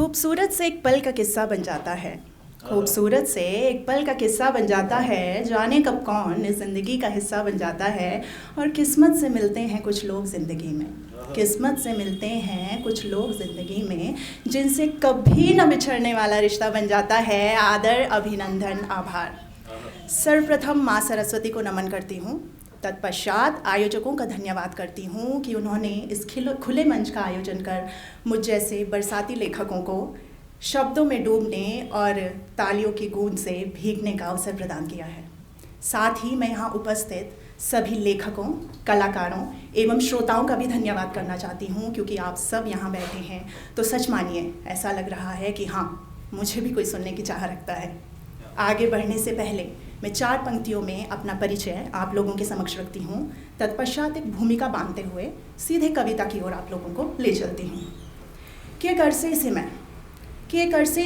खूबसूरत से एक पल का किस्सा बन जाता है। खूबसूरत से एक पल का किस्सा बन जाता है, जाने कब कौन इस ज़िंदगी का हिस्सा बन जाता है। और किस्मत से मिलते हैं कुछ लोग ज़िंदगी में, किस्मत से मिलते हैं कुछ लोग ज़िंदगी में, जिनसे कभी न बिछड़ने वाला रिश्ता बन जाता है। आदर, अभिनंदन, आभार। सर्वप्रथम माँ सरस्वती को नमन करती हूँ। तत्पश्चात आयोजकों का धन्यवाद करती हूँ कि उन्होंने इस खुले मंच का आयोजन कर मुझ जैसे बरसाती लेखकों को शब्दों में डूबने और तालियों की गूंज से भीगने का अवसर प्रदान किया है। साथ ही मैं यहाँ उपस्थित सभी लेखकों, कलाकारों एवं श्रोताओं का भी धन्यवाद करना चाहती हूँ, क्योंकि आप सब यहाँ बैठे हैं तो सच मानिए ऐसा लग रहा है कि हाँ, मुझे भी कोई सुनने की चाह रखता है। आगे बढ़ने से पहले मैं 4 पंक्तियों में अपना परिचय आप लोगों के समक्ष रखती हूँ। तत्पश्चात एक भूमिका बांधते हुए सीधे कविता की ओर आप लोगों को ले चलती हूँ। कि एक अरसे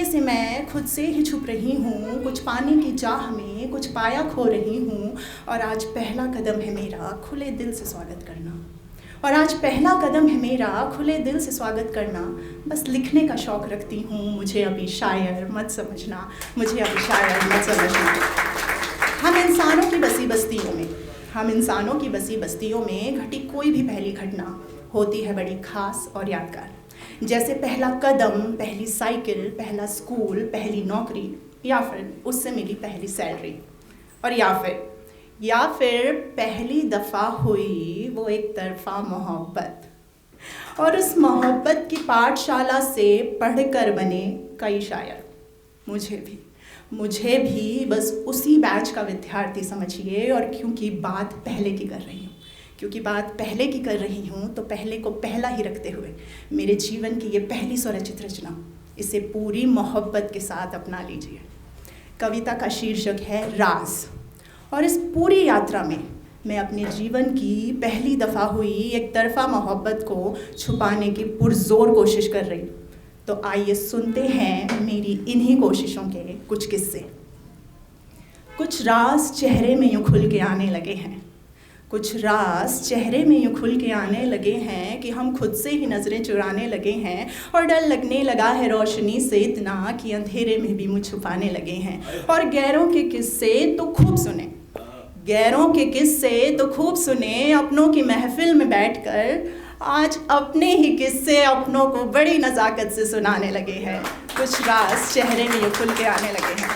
से मैं खुद से ही छुप रही हूँ, कुछ पाने की चाह में कुछ पाया खो रही हूँ। और आज पहला कदम है मेरा खुले दिल से स्वागत करना, और आज पहला कदम है मेरा खुले दिल से स्वागत करना। बस लिखने का शौक़ रखती हूँ, मुझे अभी शायर मत समझना, मुझे अभी शायर मत समझना। हम इंसानों की बसी बस्तियों में घटी कोई भी पहली घटना होती है बड़ी खास और यादगार। जैसे पहला कदम, पहली साइकिल, पहला स्कूल, पहली नौकरी, या फिर उससे मिली पहली सैलरी, और या फिर पहली दफ़ा हुई वो एक तरफा मोहब्बत। और उस मोहब्बत की पाठशाला से पढ़कर बने कई शायर। मुझे भी बस उसी बैच का विद्यार्थी समझिए। और क्योंकि बात पहले की कर रही हूँ तो पहले को पहला ही रखते हुए मेरे जीवन की ये पहली स्वरचित रचना, इसे पूरी मोहब्बत के साथ अपना लीजिए। कविता का शीर्षक है राज। और इस पूरी यात्रा में मैं अपने जीवन की पहली दफ़ा हुई एक तरफा मोहब्बत को छुपाने की पुरजोर कोशिश कर रही। तो आइए सुनते हैं मेरी इन्हीं कोशिशों के कुछ किस्से। कुछ राज चेहरे में यूँ खुल के आने लगे हैं कि हम खुद से ही नज़रें चुराने लगे हैं। और डर लगने लगा है रोशनी से इतना कि अंधेरे में भी मुझ छुपाने लगे हैं। और गैरों के किस्से तो खूब सुने, अपनों की महफिल में बैठकर आज अपने ही किस्से अपनों को बड़ी नज़ाकत से सुनाने लगे हैं। कुछ राज चेहरे में यूँ खुल के आने लगे हैं।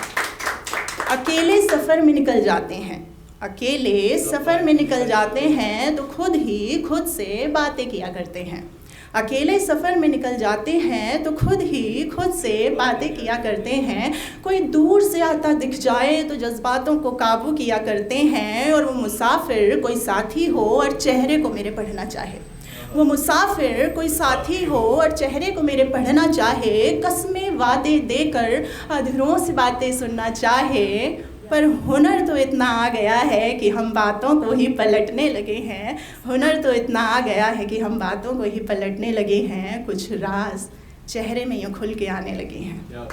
अकेले सफ़र में निकल जाते हैं तो खुद से बातें किया करते हैं। कोई दूर से आता दिख जाए तो जज्बातों को काबू किया करते हैं। और वो मुसाफिर कोई साथी हो और चेहरे को मेरे पढ़ना चाहे, कस्में वादे देकर अधरों से बातें सुनना चाहे। पर हुनर तो इतना आ गया है कि हम बातों को ही पलटने लगे हैं। कुछ राज चेहरे में यूँ खुल के आने लगे हैं।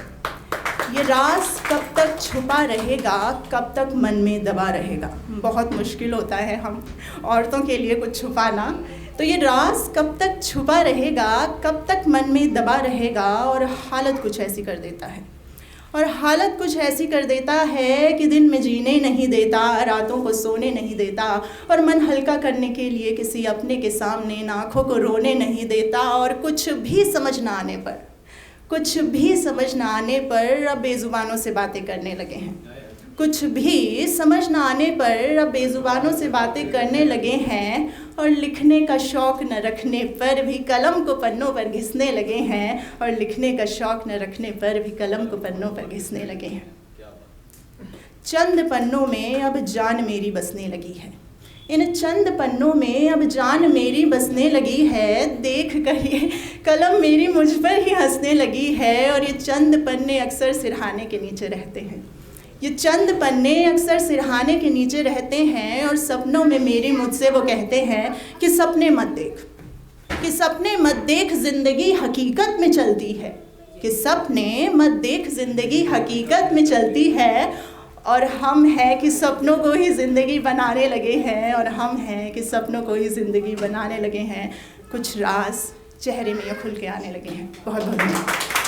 ये राज कब तक छुपा रहेगा, कब तक मन में दबा रहेगा। बहुत मुश्किल होता है हम औरतों के लिए कुछ छुपाना। तो ये राज कब तक छुपा रहेगा, कब तक मन में दबा रहेगा। और हालत कुछ ऐसी कर देता है कि दिन में जीने नहीं देता, रातों को सोने नहीं देता। और मन हल्का करने के लिए किसी अपने के सामने आँखों को रोने नहीं देता। और कुछ भी समझ ना आने पर अब बेजुबानों से बातें करने लगे हैं। और लिखने का शौक़ न रखने पर भी कलम को पन्नों पर घिसने लगे हैं। चंद पन्नों में अब जान मेरी बसने लगी है। इन चंद पन्नों में अब जान मेरी बसने लगी है। देख कर ये कलम मेरी मुझ पर ही हंसने लगी है। और ये चंद पन्ने अक्सर सिरहाने के नीचे रहते हैं। और सपनों में मेरी मुझसे वो कहते हैं कि सपने मत देख ज़िंदगी हकीकत में चलती है। और हम हैं कि सपनों को ही ज़िंदगी बनाने लगे हैं। कुछ राज चेहरे में यूँ खुल के आने लगे हैं। बहुत बहुत धन्यवाद।